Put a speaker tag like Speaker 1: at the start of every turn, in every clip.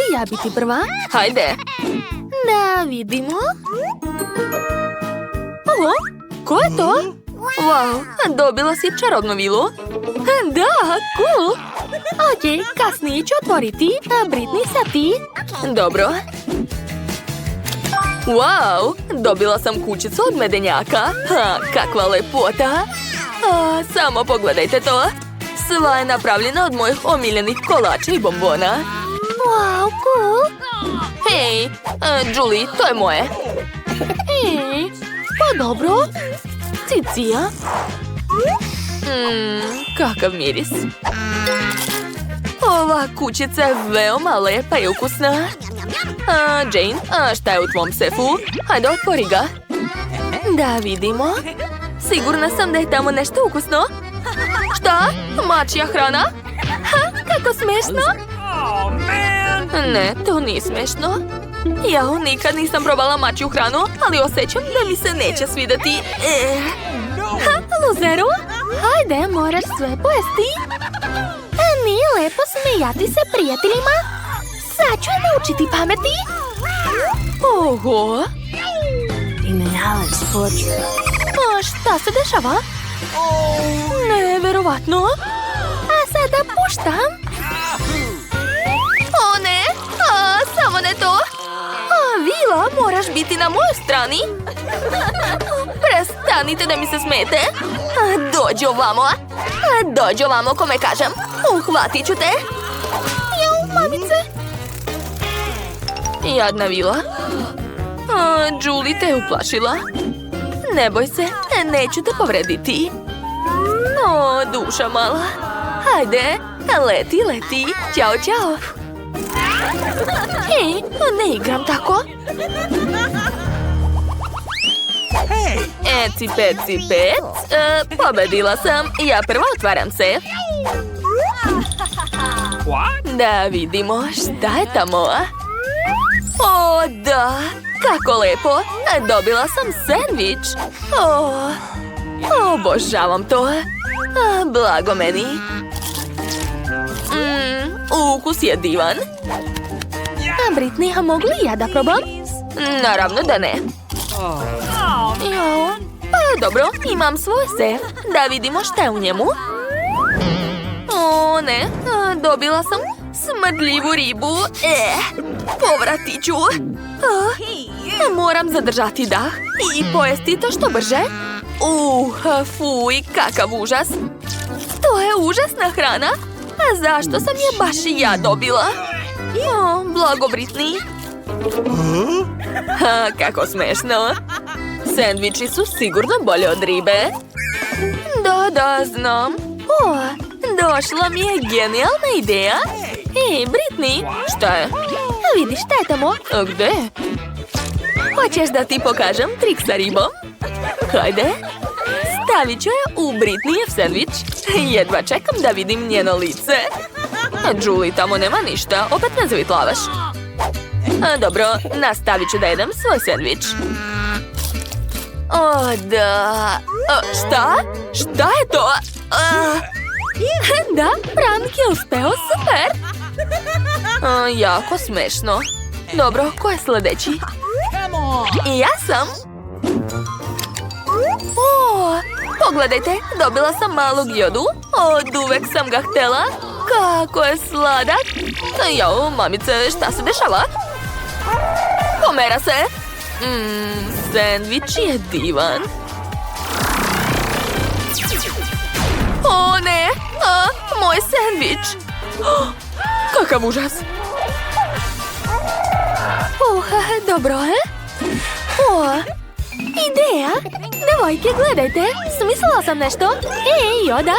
Speaker 1: li ja biti prva?
Speaker 2: Hajde.
Speaker 1: Da vidimo. Oho, ko je to?
Speaker 2: Wow, dobila si čarobnu vilu.
Speaker 1: Da, cool. Ok, kasnije ću otvoriti. Britney, sad ti.
Speaker 2: Dobro. Wow, dobila sam kućicu od medenjaka. Kakva lepota. Samo pogledajte to. Sva je napravljena od mojih omiljenih kolača i bombona.
Speaker 1: Wow, cool.
Speaker 2: Hej, Julie, to je moje.
Speaker 1: Ej, pa dobro. Cicija.
Speaker 2: Kakav miris. Ova kućica je veoma lepa i ukusna. Jane, šta je u tvom sefu? Hajde, otvori ga. Da vidimo. Sigurna sam da je tamo nešto ukusno. Šta? Mačja hrana? Kako smešno. Ne, to nije smešno. Ja nikad nisam probala mačju hranu, ali osjećam da mi se neće svidjeti.
Speaker 1: Luzeru, hajde, moraš sve pojesti. Nije lepo smijati se prijateljima. Sad ću je naučiti pameti.
Speaker 2: Oho.
Speaker 1: Šta se dešava? Neverovatno. A sada puštam.
Speaker 2: O ne, samo ne to.
Speaker 1: Vila, moraš biti na mojoj strani.
Speaker 2: Prestanite da mi se smete. Dođi ovamo. Dođi ovamo, kome kažem. Uhvatit ću te.
Speaker 1: Jau, mamice.
Speaker 2: Jadna Vila. Julie te je uplašila. Ne boj se, neću te povrediti. O, duša mala. Hajde, leti, leti. Ćao, ćao.
Speaker 1: Hej, ne igram tako.
Speaker 2: Eci, peci, pec. Pobedila sam. Ja prvo otvaram se. Da vidimo šta je tamo. O, da. Kako lepo. Dobila sam sendvič. Obožavam to. Blago meni. Ukus je divan.
Speaker 1: Britney, a mogu li ja da probam?
Speaker 2: Naravno da ne.
Speaker 1: Jo.
Speaker 2: Pa dobro, imam svoj sef. Da vidimo šta je u njemu. O ne, dobila sam smrdljivu ribu. Povratit ću. Moram zadržati dah i pojesti to što brže. Fuj, kakav užas. To je užasna hrana. A zašto sam je baš i ja dobila? Blago, Britney. Kako smešno. Sendviči su sigurno bolje od ribe. Da, znam. Došla mi je genijalna ideja.
Speaker 1: Ej, Britney.
Speaker 2: Šta je?
Speaker 1: Vidi šta je tamo.
Speaker 2: Gde? Hoćeš da ti pokažem trik sa ribom? Hajde. Stavit ću je u Britneyjev sendvič. Jedva čekam da vidim njeno lice. Julie, tamo nema ništa. Opet ne zavitlavaš. Dobro, nastavit ću da jedem svoj sendvič. O, da. Šta? Šta je to?
Speaker 1: Da, prank je uspeo, super.
Speaker 2: Jako smešno. Dobro, ko je sljedeći? Ja sam. Pogledajte, dobila sam malog jodu. Od uvek sam ga htjela. Kako je sladak. Jao, mamice, šta se dešava? Pomera se. Sendvič je divan. O ne, moj sendvič. Kakav užas.
Speaker 1: Dobro, ideja. Devojke, gledajte, smislila sam nešto. Ej, Joda,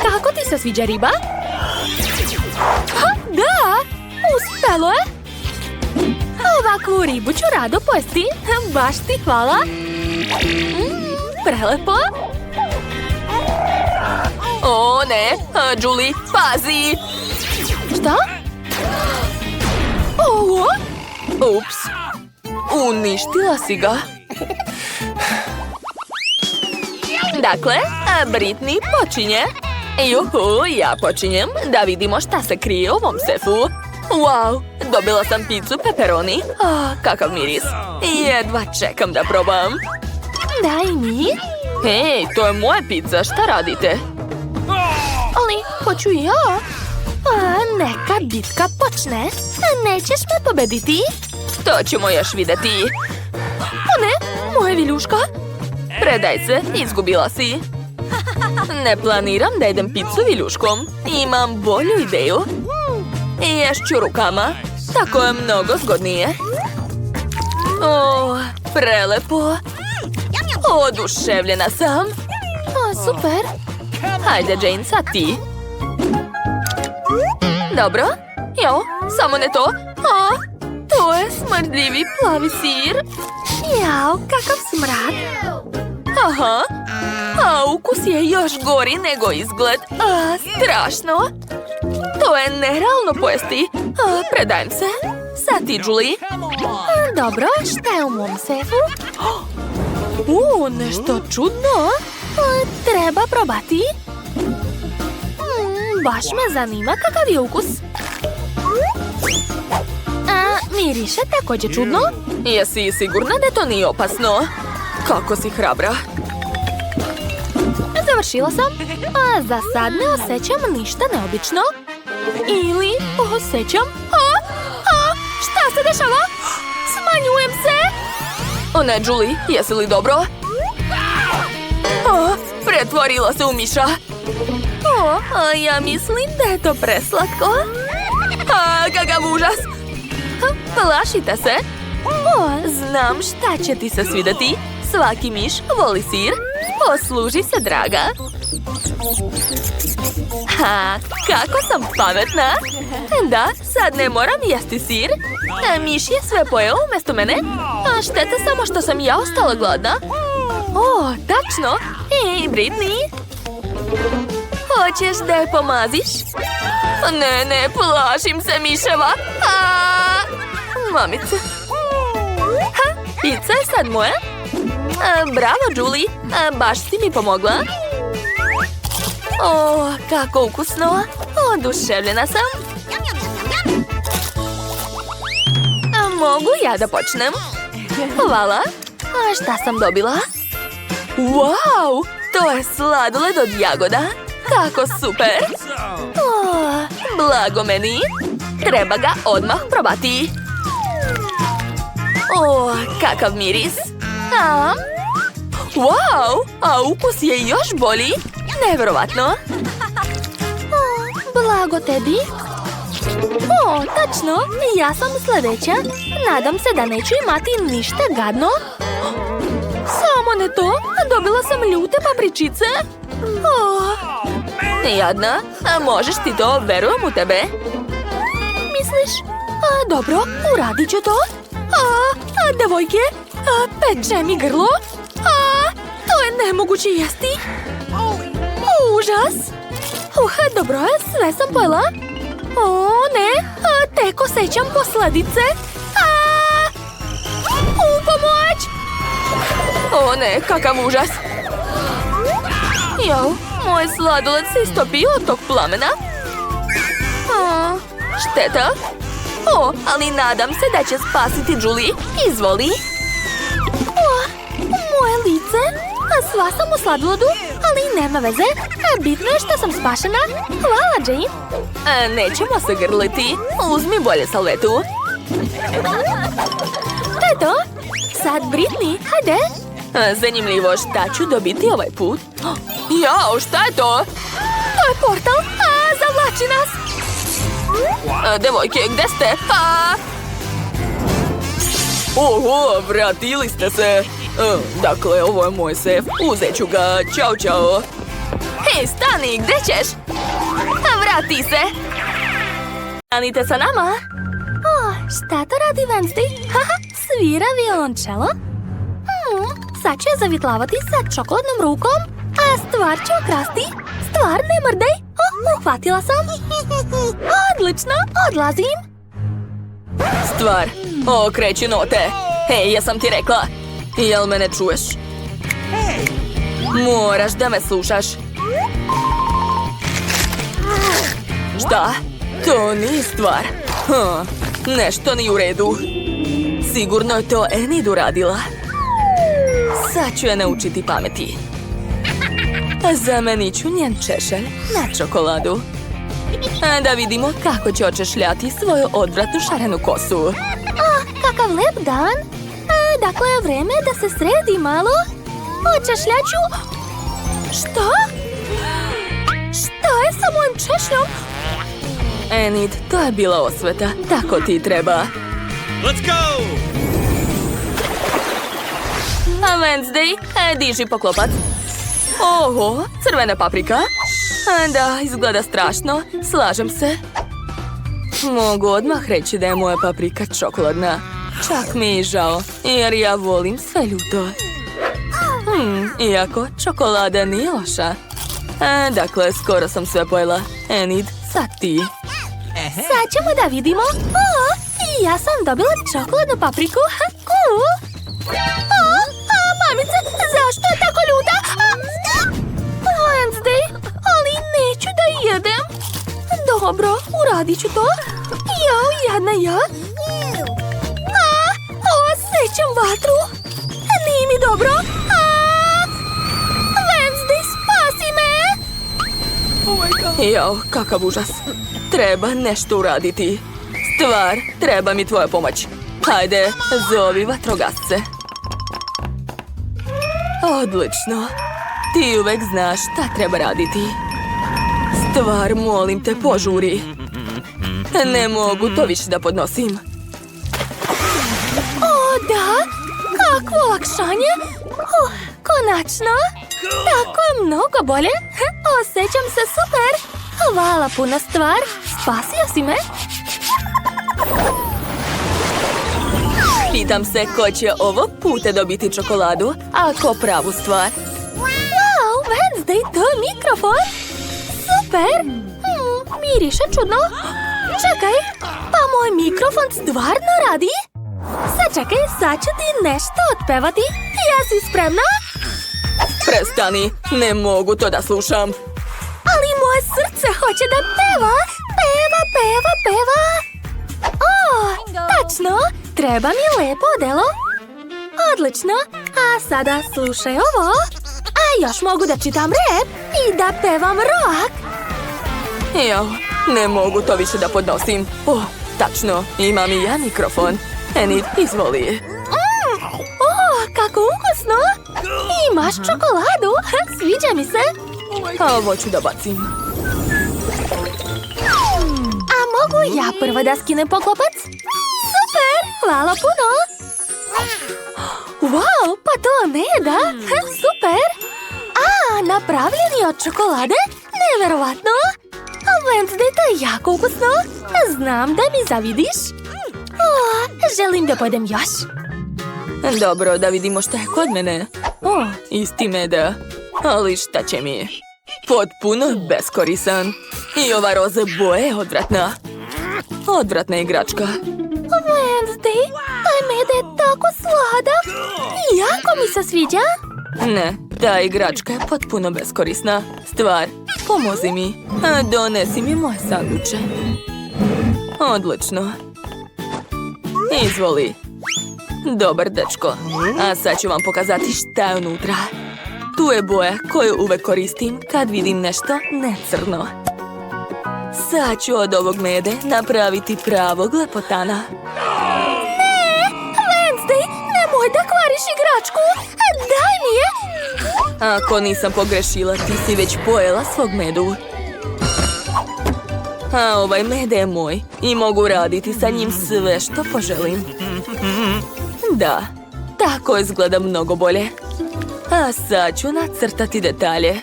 Speaker 1: kako ti se sviđa riba? Da, uspelo je. Ovakvu ribu ću rado pojesti. Baš ti hvala. Prelepo.
Speaker 2: O ne, Julie, pazi.
Speaker 1: Šta? Ovo?
Speaker 2: Ups. Uništila si ga. Dakle, Britney počinje. Juhu, ja počinjem da vidimo šta se krije u ovom sefu. Wow, dobila sam pizzu pepperoni. Kakav miris. Jedva čekam da probam.
Speaker 1: Daj mi.
Speaker 2: Hej, to je moja pizza, šta radite?
Speaker 1: Ali, hoću ja. Neka bitka počne. Nećeš me pobediti?
Speaker 2: To ćemo još vidjeti.
Speaker 1: O ne, moja viljuška.
Speaker 2: Predaj se, izgubila si. Ne planiram da jedem pizzu viljuškom. Imam bolju ideju. Ješću rukama. Tako je mnogo zgodnije. O, prelepo. Oduševljena sam.
Speaker 1: Super.
Speaker 2: Hajde, Jane, sad ti. Dobro. Jo, samo ne to. To je smrdljivi plavi sir.
Speaker 1: Jao, kakav smrad.
Speaker 2: Aha. Ukus je još gori nego izgled. Strašno. To je nerealno pojesti. Predajem se. Sad ti, Julie.
Speaker 1: Dobro, šta je u mom sefu?
Speaker 2: Nešto čudno.
Speaker 1: Treba probati. Baš me zanima kakav je ukus. Miriše također čudno.
Speaker 2: Jesi sigurna da to nije opasno? Kako si hrabra.
Speaker 1: Završila sam. Za sad ne osjećam ništa neobično. Ili osjećam... Šta se dešava? Smanjujem se.
Speaker 2: O ne, Julie, jesi li dobro? Pretvorila se u miša.
Speaker 1: Ja mislim da je to preslatko.
Speaker 2: Kakav užas. Plašite se. Znam šta će ti se svidjeti. Svaki miš voli sir. Posluži se, draga. Kako sam pametna. Da, sad ne moram jesti sir. Miš je sve pojeo umjesto mene. Šteta samo što sam ja ostala gladna. Tačno. Ej, Britney. Hoćeš da je pomaziš? Ne, plašim se miševa. Mamice. Pizza je sad moja. Bravo, Julie. Baš si mi pomogla. Kako ukusno. Oduševljena sam. Mogu ja da počnem? Hvala. Šta sam dobila? Wow, to je sladoled od jagoda. Kako super. Blago meni. Treba ga odmah probati. Kakav miris. Wow, a ukus je još bolji. Nevjerovatno.
Speaker 1: Blago tebi. Tačno, ja sam sljedeća. Nadam se da neću imati ništa gadno.
Speaker 2: Samo ne to, dobila sam ljute papričice. Jadna, možeš ti to, verujem u tebe.
Speaker 1: Misliš? Dobro, uradit ću to.
Speaker 2: Devojke, peče mi grlo. To je nemoguće jesti. Užas. Dobro je, sve sam pojela. Ne, tek osjećam posljedice. Pomoć! Ne, kakav užas. Jao, moj sladoled se istopio od tog plamena. Šteta. Ali nadam se da će spasiti Julie. Izvoli.
Speaker 1: Moje lice. Sva sam u sladoledu, ali nema veze. Bitno je što sam spašena. Hvala, Jane.
Speaker 2: Nećemo se grliti. Uzmi bolje salvetu.
Speaker 1: To je to. Sad Britney, hajde.
Speaker 2: Zanimljivo, šta ću dobiti ovaj put? Jao, šta je to?
Speaker 1: To je portal. Zavlači nas.
Speaker 2: Devojke, gde ste? Vratili ste se. Dakle, ovo je moj sef. Uzet ću ga. Ćao, čao. Hej, stani, gde ćeš? Vrati se. Stanite sa nama.
Speaker 1: Šta to radi Wednesday? Svira violončelo. Sad ću je zavitlavati sa čokoladnom rukom, a stvar ću okrasti. Stvar, ne mrdej. Uhvatila sam. Odlično, odlazim.
Speaker 2: Stvar, okreći note. Hej, jesam ti rekla. Jel me ne čuješ? Moraš da me slušaš. Šta? To nije stvar. Nešto nije u redu. Sigurno je to Enid uradila. Sad ću je naučiti pameti. Zamenit ću njen češelj na čokoladu. Da vidimo kako će očešljati svoju odvratnu šarenu kosu.
Speaker 1: Kakav lep dan. Dakle je vreme da se sredi malo. Očešljaću. Što? Šta je sa mojim češljom?
Speaker 2: Enid, to je bila osveta. Tako ti treba.
Speaker 3: Let's go!
Speaker 2: A Wednesday, diži poklopac. Oho, crvena paprika. Da, izgleda strašno. Slažem se. Mogu odmah reći da je moja paprika čokoladna. Čak mi je i žao, jer ja volim sve ljuto. Iako čokolada nije loša. Dakle, skoro sam sve pojela. Enid, sad ti.
Speaker 1: Sad ćemo da vidimo. Ja sam dobila čokoladnu papriku. Cool. Mamice, zašto je tako ljuta? Wednesday, ali neću da jedem. Dobro, uradit ću to. Jadna ja. Osjećam vatru. Nije mi dobro. Wednesday, spasi me.
Speaker 2: Jao, kakav užas. Treba nešto uraditi. Stvar, treba mi tvoja pomoć. Hajde, zovi vatrogasce. Odlično. Ti uvek znaš šta treba raditi. Stvar, molim te, požuri. Ne mogu to više da podnosim.
Speaker 1: Da? Kakvo olakšanje? Konačno. Tako je mnogo bolje. Osjećam se super. Hvala puno, Stvar. Spasio si me.
Speaker 2: Pitam se ko će ovo puta dobiti čokoladu, a ko pravu stvar.
Speaker 1: Wow, Wednesday, to je mikrofon. Super. Miriše čudno. Čekaj, pa moj mikrofon stvarno radi? Sačekaj, sad ću ti nešto otpevati. Jesi spremna?
Speaker 2: Prestani, ne mogu to da slušam.
Speaker 1: Ali moje srce hoće da peva. Peva. Tačno, treba mi lepo odelo. Odlično, a sada slušaj ovo. A još mogu da čitam rap i da pevam rock.
Speaker 2: Jao, ne mogu to više da podnosim. Tačno, imam i ja mikrofon. Enid, izvoli.
Speaker 1: Kako ukusno. Imaš čokoladu, sviđa mi se.
Speaker 2: A ovo ću da bacim.
Speaker 1: A mogu ja prvo da skinem poklopac? Super, hvala puno. Wow, pa to je meda. Super. Napravljeni od čokolade? Neverovatno. Wednesday, to je jako ukusno. Znam da mi zavidiš. Želim da pojedem još.
Speaker 2: Dobro, da vidimo šta je kod mene. Isti meda. Ali šta će mi? Potpuno beskoristan. I ova roza boja je odvratna. Odvratna igračka.
Speaker 1: Wednesday, taj meda je tako sladak. Jako mi se sviđa.
Speaker 2: Ne, ta igračka je potpuno beskorisna. Stvar, pomozi mi. Donesi mi moje sanduče. Odlično. Izvoli. Dobar dečko. A sad ću vam pokazati šta je unutra. Tu je boja koju uvek koristim kad vidim nešto necrno. Sad ću od ovog mede napraviti pravog lepotana.
Speaker 1: Ne! Wednesday, nemoj da kvariš igračku! Daj mi je!
Speaker 2: Ako nisam pogrešila, ti si već pojela svog medu. A ovaj mede je moj i mogu raditi sa njim sve što poželim. Da, tako izgleda mnogo bolje. A sad ću nacrtati detalje.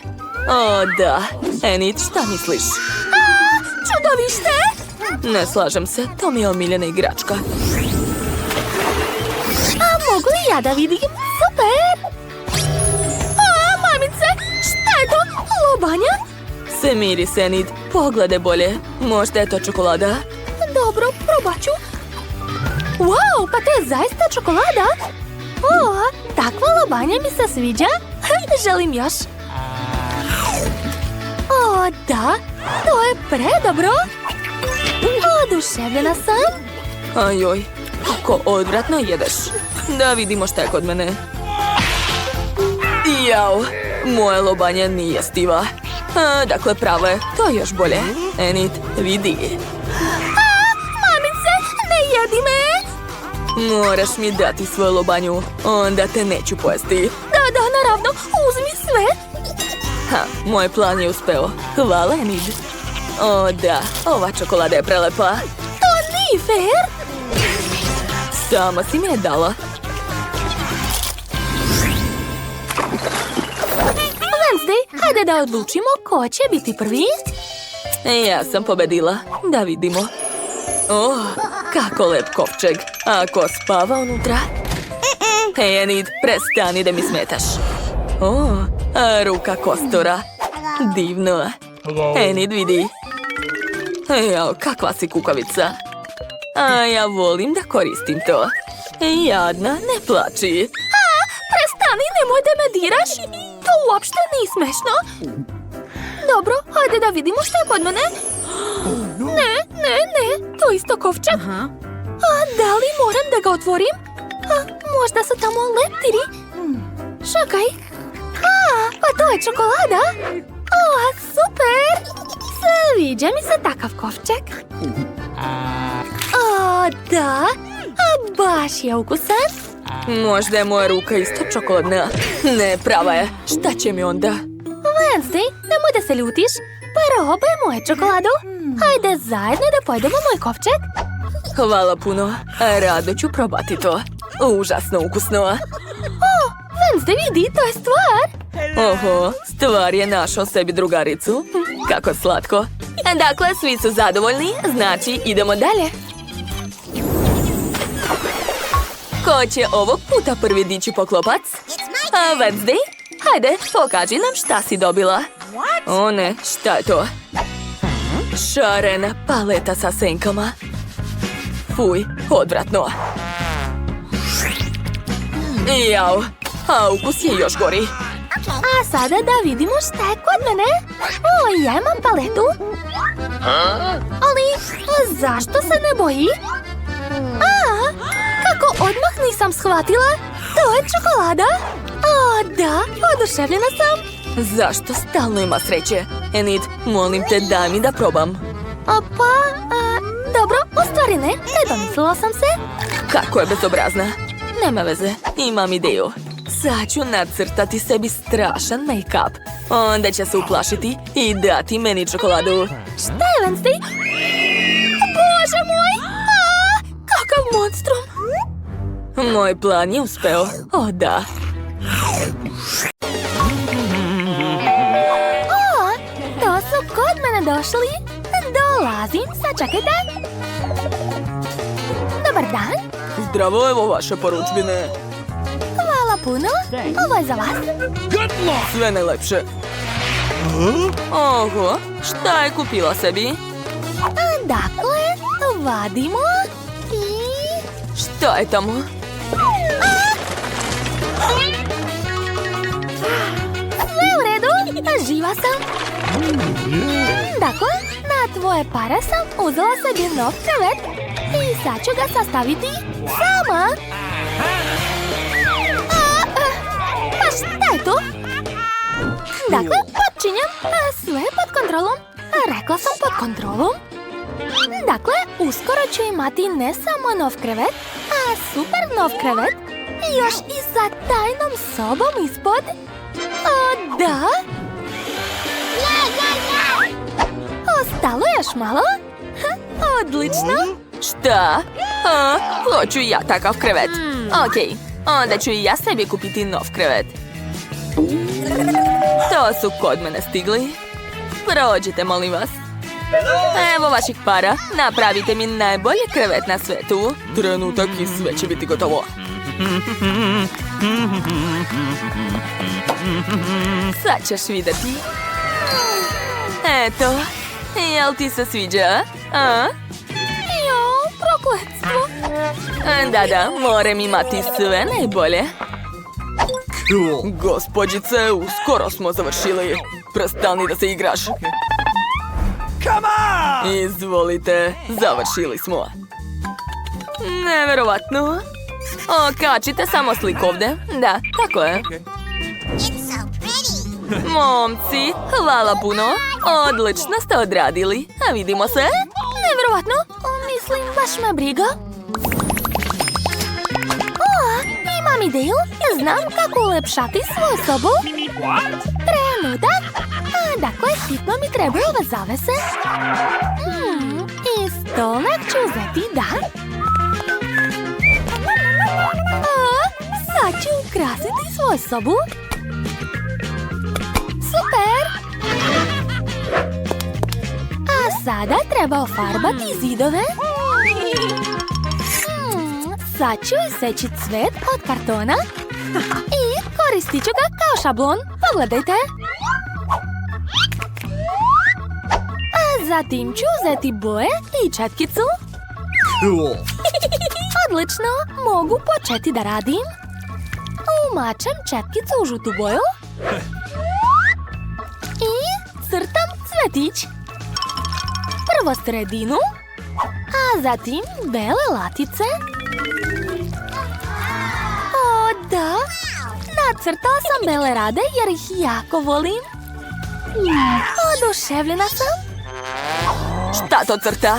Speaker 2: O da, Enid, šta misliš?
Speaker 1: Čudovište!
Speaker 2: Ne slažem se, to mi je omiljena igračka.
Speaker 1: A mogu li ja da vidim? Super! Mamice, šta je to? Lobanja?
Speaker 2: Se miri, Enid, pogledaj bolje. Možda je to čokolada?
Speaker 1: Dobro, probat ću. Wow, pa to je zaista čokolada. Takva lobanja mi se sviđa. Želim još. Da, to je predobro. Oduševljena sam.
Speaker 2: Ajoj, kako odvratno jedeš. Da vidimo šta je kod mene. Jao, moje lobanje nije stiva. Dakle, pravo je, to je još bolje. Enid, vidi.
Speaker 1: Mamice, ne jedi me!
Speaker 2: Moraš mi dati svoju lobanju, onda te neću pojesti.
Speaker 1: Da, naravno, uzmi sve.
Speaker 2: Moj plan je uspeo. Hvala, Enid. O da, ova čokolada je prelepa.
Speaker 1: To nije fair.
Speaker 2: Sama si mi je dala.
Speaker 1: Wednesday, hajde da odlučimo ko će biti prvi.
Speaker 2: Ja sam pobedila. Da vidimo. Kako lep kovčeg. A ko spava unutra? Hej, Enid, prestani da mi smetaš. Ruka kostura. Divno. Enid, vidi. Jao, kakva si kukavica. Ja volim da koristim to. Jadna, ne plači.
Speaker 1: Prestani, nemoj da me diraš. To uopšte nije smešno. Dobro, hajde da vidimo što je kod mene. Ne, to isto kovčeg. Da li moram da ga otvorim? Možda su tamo leptiri. Čekaj. Pa to je čokolada. Super. Sviđa mi se takav kovčeg. Da. Baš je ukusan.
Speaker 2: Možda je moja ruka isto čokoladna. Ne, prava je. Šta će mi onda?
Speaker 1: Wednesday, nemoj da se ljutiš. Probaj moju čokoladu. Hajde zajedno da pojedemo moj kovčeg.
Speaker 2: Hvala puno. Rado ću probati to. Užasno ukusno.
Speaker 1: Wednesday, vidi, to je stvar.
Speaker 2: Oho, stvar je našao sebi drugaricu. Kako slatko. Dakle, svi su zadovoljni, znači idemo dalje. Ko će ovog puta prvi dići poklopac? Wednesday, hajde, pokaži nam šta si dobila. O ne, šta je to? Šarena paleta sa senkama. Fuj, odvratno. Jao, a ukus je još gori.
Speaker 1: A sada da vidimo šta je kod mene. Ja imam paletu. Ali, zašto se ne boji? Kako odmah nisam shvatila? To je čokolada. Da, oduševljena sam.
Speaker 2: Zašto stalno ima sreće? Enid, molim te, daj mi da probam.
Speaker 1: Dobro, u stvari ne domislila sam se.
Speaker 2: Kako je bezobrazna. Nema veze, imam ideju. Sad ću nacrtati sebi strašan make-up. Onda će se uplašiti i dati meni čokoladu.
Speaker 1: Šta je, Wednesday? Bože moj! Kakav monstrum!
Speaker 2: Moj plan je uspeo. Da.
Speaker 1: To su kod mene došli. Dolazim, sačekajte. Dobar dan.
Speaker 2: Zdravo, evo vaše poručbine.
Speaker 1: Hvala puno. Ovo je za vas.
Speaker 2: Sve najlepše. Oho, šta je kupila sebi?
Speaker 1: Dakle, vadimo i...
Speaker 2: Šta je tamo?
Speaker 1: Sve u redu, živa sam. Dakle, na tvoje pare sam uzela sebi nov krevet i sad ću ga sastaviti sama. Pa šta je to? Dakle, počinjem. Sve je pod kontrolom. Rekla sam pod kontrolom. Dakle, uskoro ću imati ne samo nov krevet, a super nov krevet. Još i sa tajnom sobom ispod. Da. Ostalo još malo. Odlično.
Speaker 2: Šta? Hoću ja takav krevet. Okej, onda ću i ja sebi kupiti nov krevet. To su kod mene stigli. Prođite, molim vas. Evo vaših para. Napravite mi najbolji krevet na svetu. Trenutak i sve će biti gotovo. Sad ćeš vidjeti. Eto. Jel ti se sviđa?
Speaker 1: Prokletstvo.
Speaker 2: Da, moram imati sve najbolje. Gospođice, uskoro smo završili. Prestani da se igraš. Izvolite, završili smo. Neverovatno. Kačite samo sliku ovdje. Da, tako je. Momci, hvala puno. Odlično ste odradili. A vidimo se.
Speaker 1: Neverovatno. Mislim, baš me briga. Imam ideju. Znam kako ulepšati svoju sobu. Trenutak. Dakle, hitno mi trebaju ove zavese. I stolnak ću uzeti, da. Sad ću ukrasiti svoju sobu. Super! A sada treba ofarbati zidove. Sad ću iseći cvet od kartona i koristit ću ga kao šablon. Pogledajte. A zatim ću uzeti boje i četkicu. Odlično, mogu početi da radim. Umačem četkicu u žutu boju i crtam cvetić. Prvo sredinu, a zatim bele latice. O, da, nacrtala sam bele rade jer ih jako volim. Oduševljena sam.
Speaker 2: Šta to crta?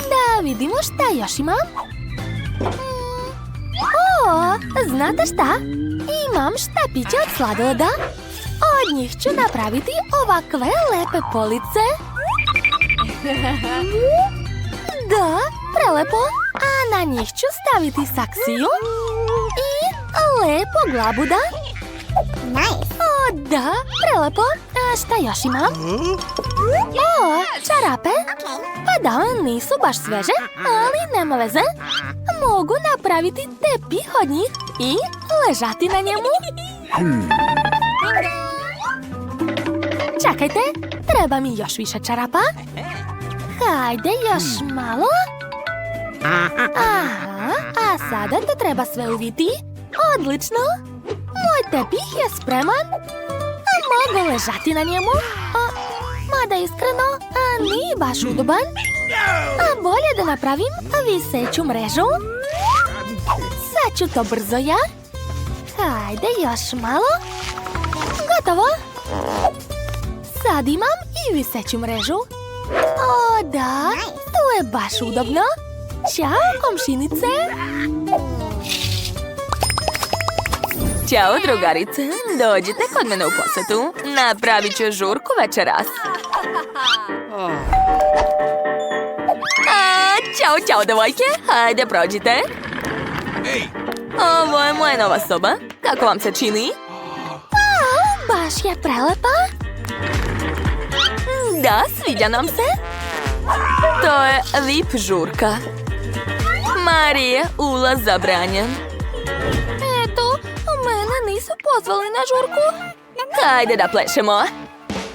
Speaker 1: Da vidimo šta još imam. O, znate šta? Imam štapiće od sladoda. Od njih ću napraviti ovakve lepe police. Da, prelepo. A na njih ću staviti saksiju i lepo glabuda. O, da, prelepo. A šta još imam? O, čarape. Pa da, nisu baš sveže, ali nema veze. Mogu napraviti tepih od njih i ležati na njemu. Čekajte, treba mi još više čarapa. Hajde, još malo. Aha, a sada to treba sve uviti. Odlično. Moj tepih je spreman. Mogu ležati na njemu. Mada iskreno, nije baš udoban. A bolje da napravim viseću mrežu. Sad ću to brzo ja. Hajde, još malo. Gotovo. Sad imam i viseću mrežu. O, da, to je baš udobno. Ćao, komšinice.
Speaker 2: Ćao, drugarice. Dođite kod mene u posjetu. Napravit ću žurku večeras. Ćao, devojke. Hajde, prođite. Ovo je moja nova soba. Kako vam se čini?
Speaker 1: Baš je prelepa.
Speaker 2: Da, sviđa nam se. To je VIP žurka. Marije, ulaz zabranjen.
Speaker 1: Eto, mene nisu pozvali na žurku.
Speaker 2: Hajde da plešemo.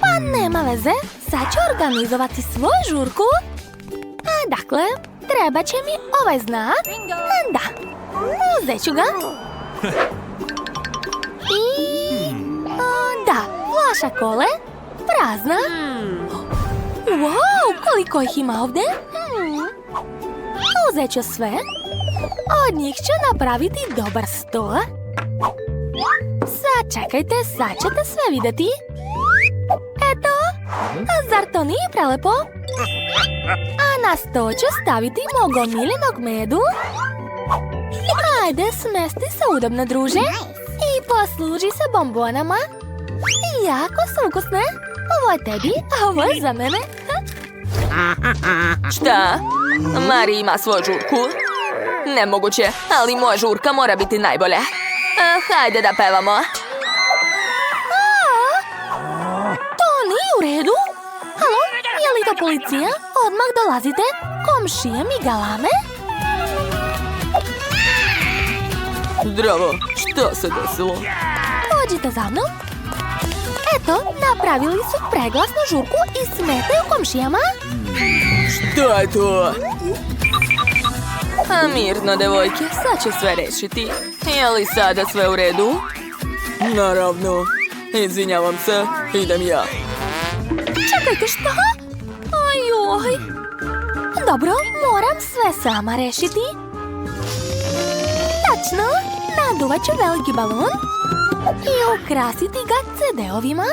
Speaker 1: Pa nema veze, sad ću organizovati svoju žurku. Dakle, treba će mi ovaj znak. Da, uzet ću ga. I... da, flaša kole, prazna. Wow, koliko ih ima ovdje. Uzet ću sve. Od njih ću napraviti dobar sto. Sad čekajte, sad ćete sve vidjeti. Eto, zar to nije prelepo? A na sto ću staviti mog omiljenog medu. Ajde, smesti se udobno, druže. I posluži se bombonama. Jako su ukusne. Ovo je tebi, a ovo je za mene.
Speaker 2: Šta? Mari ima svoju žurku. Nemoguće, ali moja žurka mora biti najbolja. Hajde da pevamo.
Speaker 1: To nije u redu. Halo, je li to policija? Odmah dolazite. Komšije mi galame.
Speaker 2: Zdravo, što se desilo?
Speaker 1: Dođite za mnom. Eto, napravili su preglasnu žurku i smetaju komšijama.
Speaker 2: Što je to? A mirno, devojke, sad ću sve rešiti. Je li sada sve u redu? Naravno. Izvinjavam se, idem ja.
Speaker 1: Čekajte, šta? Ajoj. Dobro, moram sve sama rešiti. Tačno, naduvat ću veliki balon i ukrasiti ga CD-ovima.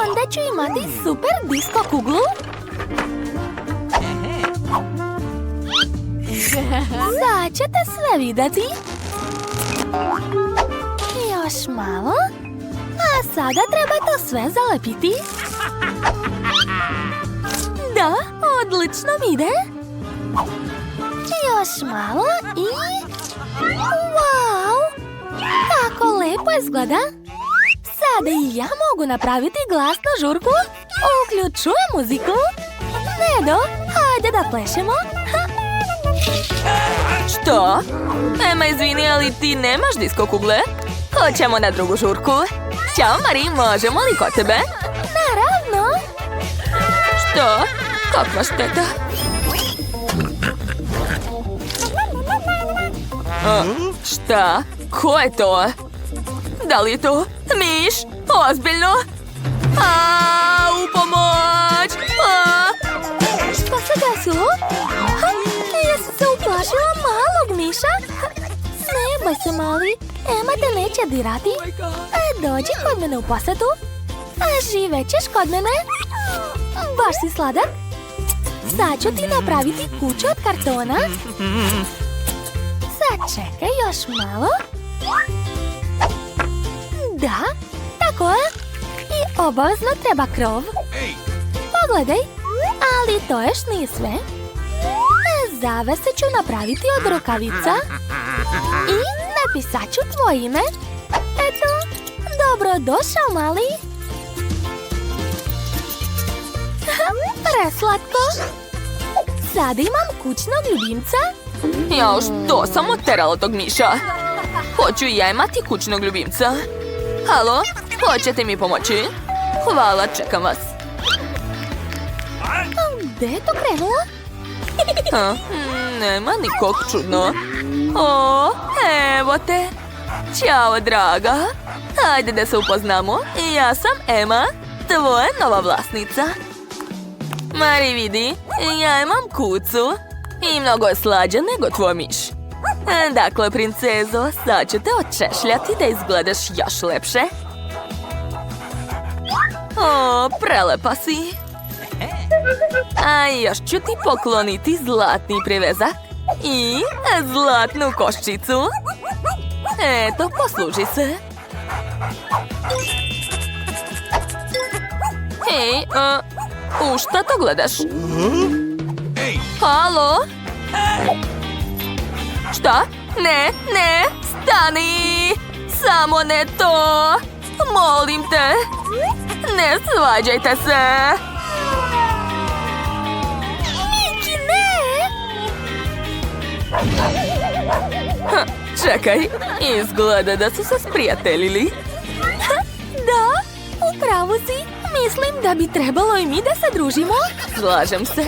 Speaker 1: Onda ću imati super disko kuglu. Sad ćete sve vidjeti. Još malo. A sada treba to sve zalepiti. Da, odlično mi ide. Još malo i... Wow! Kako lepo izgleda. Sada i ja mogu napraviti glasnu žurku. Uključujem muziku. Nedo, hajde da plešemo.
Speaker 2: Što? Ema, izvini, ali ti nemaš disko kugle? Hoćemo na drugu žurku. Ćao, Mari, možemo li kod tebe?
Speaker 1: Naravno.
Speaker 2: Što? Kakva šteta? Šta? Ko je to? Da li je to miš? Ozbiljno? U pomoć!
Speaker 1: Šta se desilo? Jesi se uplašila malog miša? Ne boj se, mali. Ema te neće dirati. Dođi kod mene u posetu. Živećeš kod mene. Baš si sladak. Sad ću ti napraviti kuću od kartona. Sad čekaj još malo. Da, tako je. I obavezno treba krov. Pogledaj, ali to još nije sve. Zavese ću napraviti od rukavica i napisat ću tvoje ime. Eto, dobrodošao, mali. Preslatko. Sada imam kućnog ljubimca.
Speaker 2: Ja što sam oterala tog miša? Hoću i ja imati kućnog ljubimca. Halo, hoćete mi pomoći? Hvala, čekam vas.
Speaker 1: Gde je to krenulo?
Speaker 2: Nema nikog, čudno. O, evo te. Ćao, draga. Hajde da se upoznamo. Ja sam Ema, tvoja nova vlasnica. Mari, vidi, ja imam kucu. I mnogo je slađa nego tvoj miš. Dakle, princezo, sad ću te očešljati da izgledaš još lepše. O, prelepa si. A još ću ti pokloniti zlatni privezak i zlatnu koščicu. Eto, posluži se. Hej, u šta to gledaš? Halo? Šta? Ne, stani! Samo ne to! Molim te! Ne svađajte se!
Speaker 1: Miki, ne!
Speaker 2: Čekaj, izgleda da su se sprijateljili.
Speaker 1: Da, upravo si. Mislim da bi trebalo i mi da se družimo.
Speaker 2: Slažem se.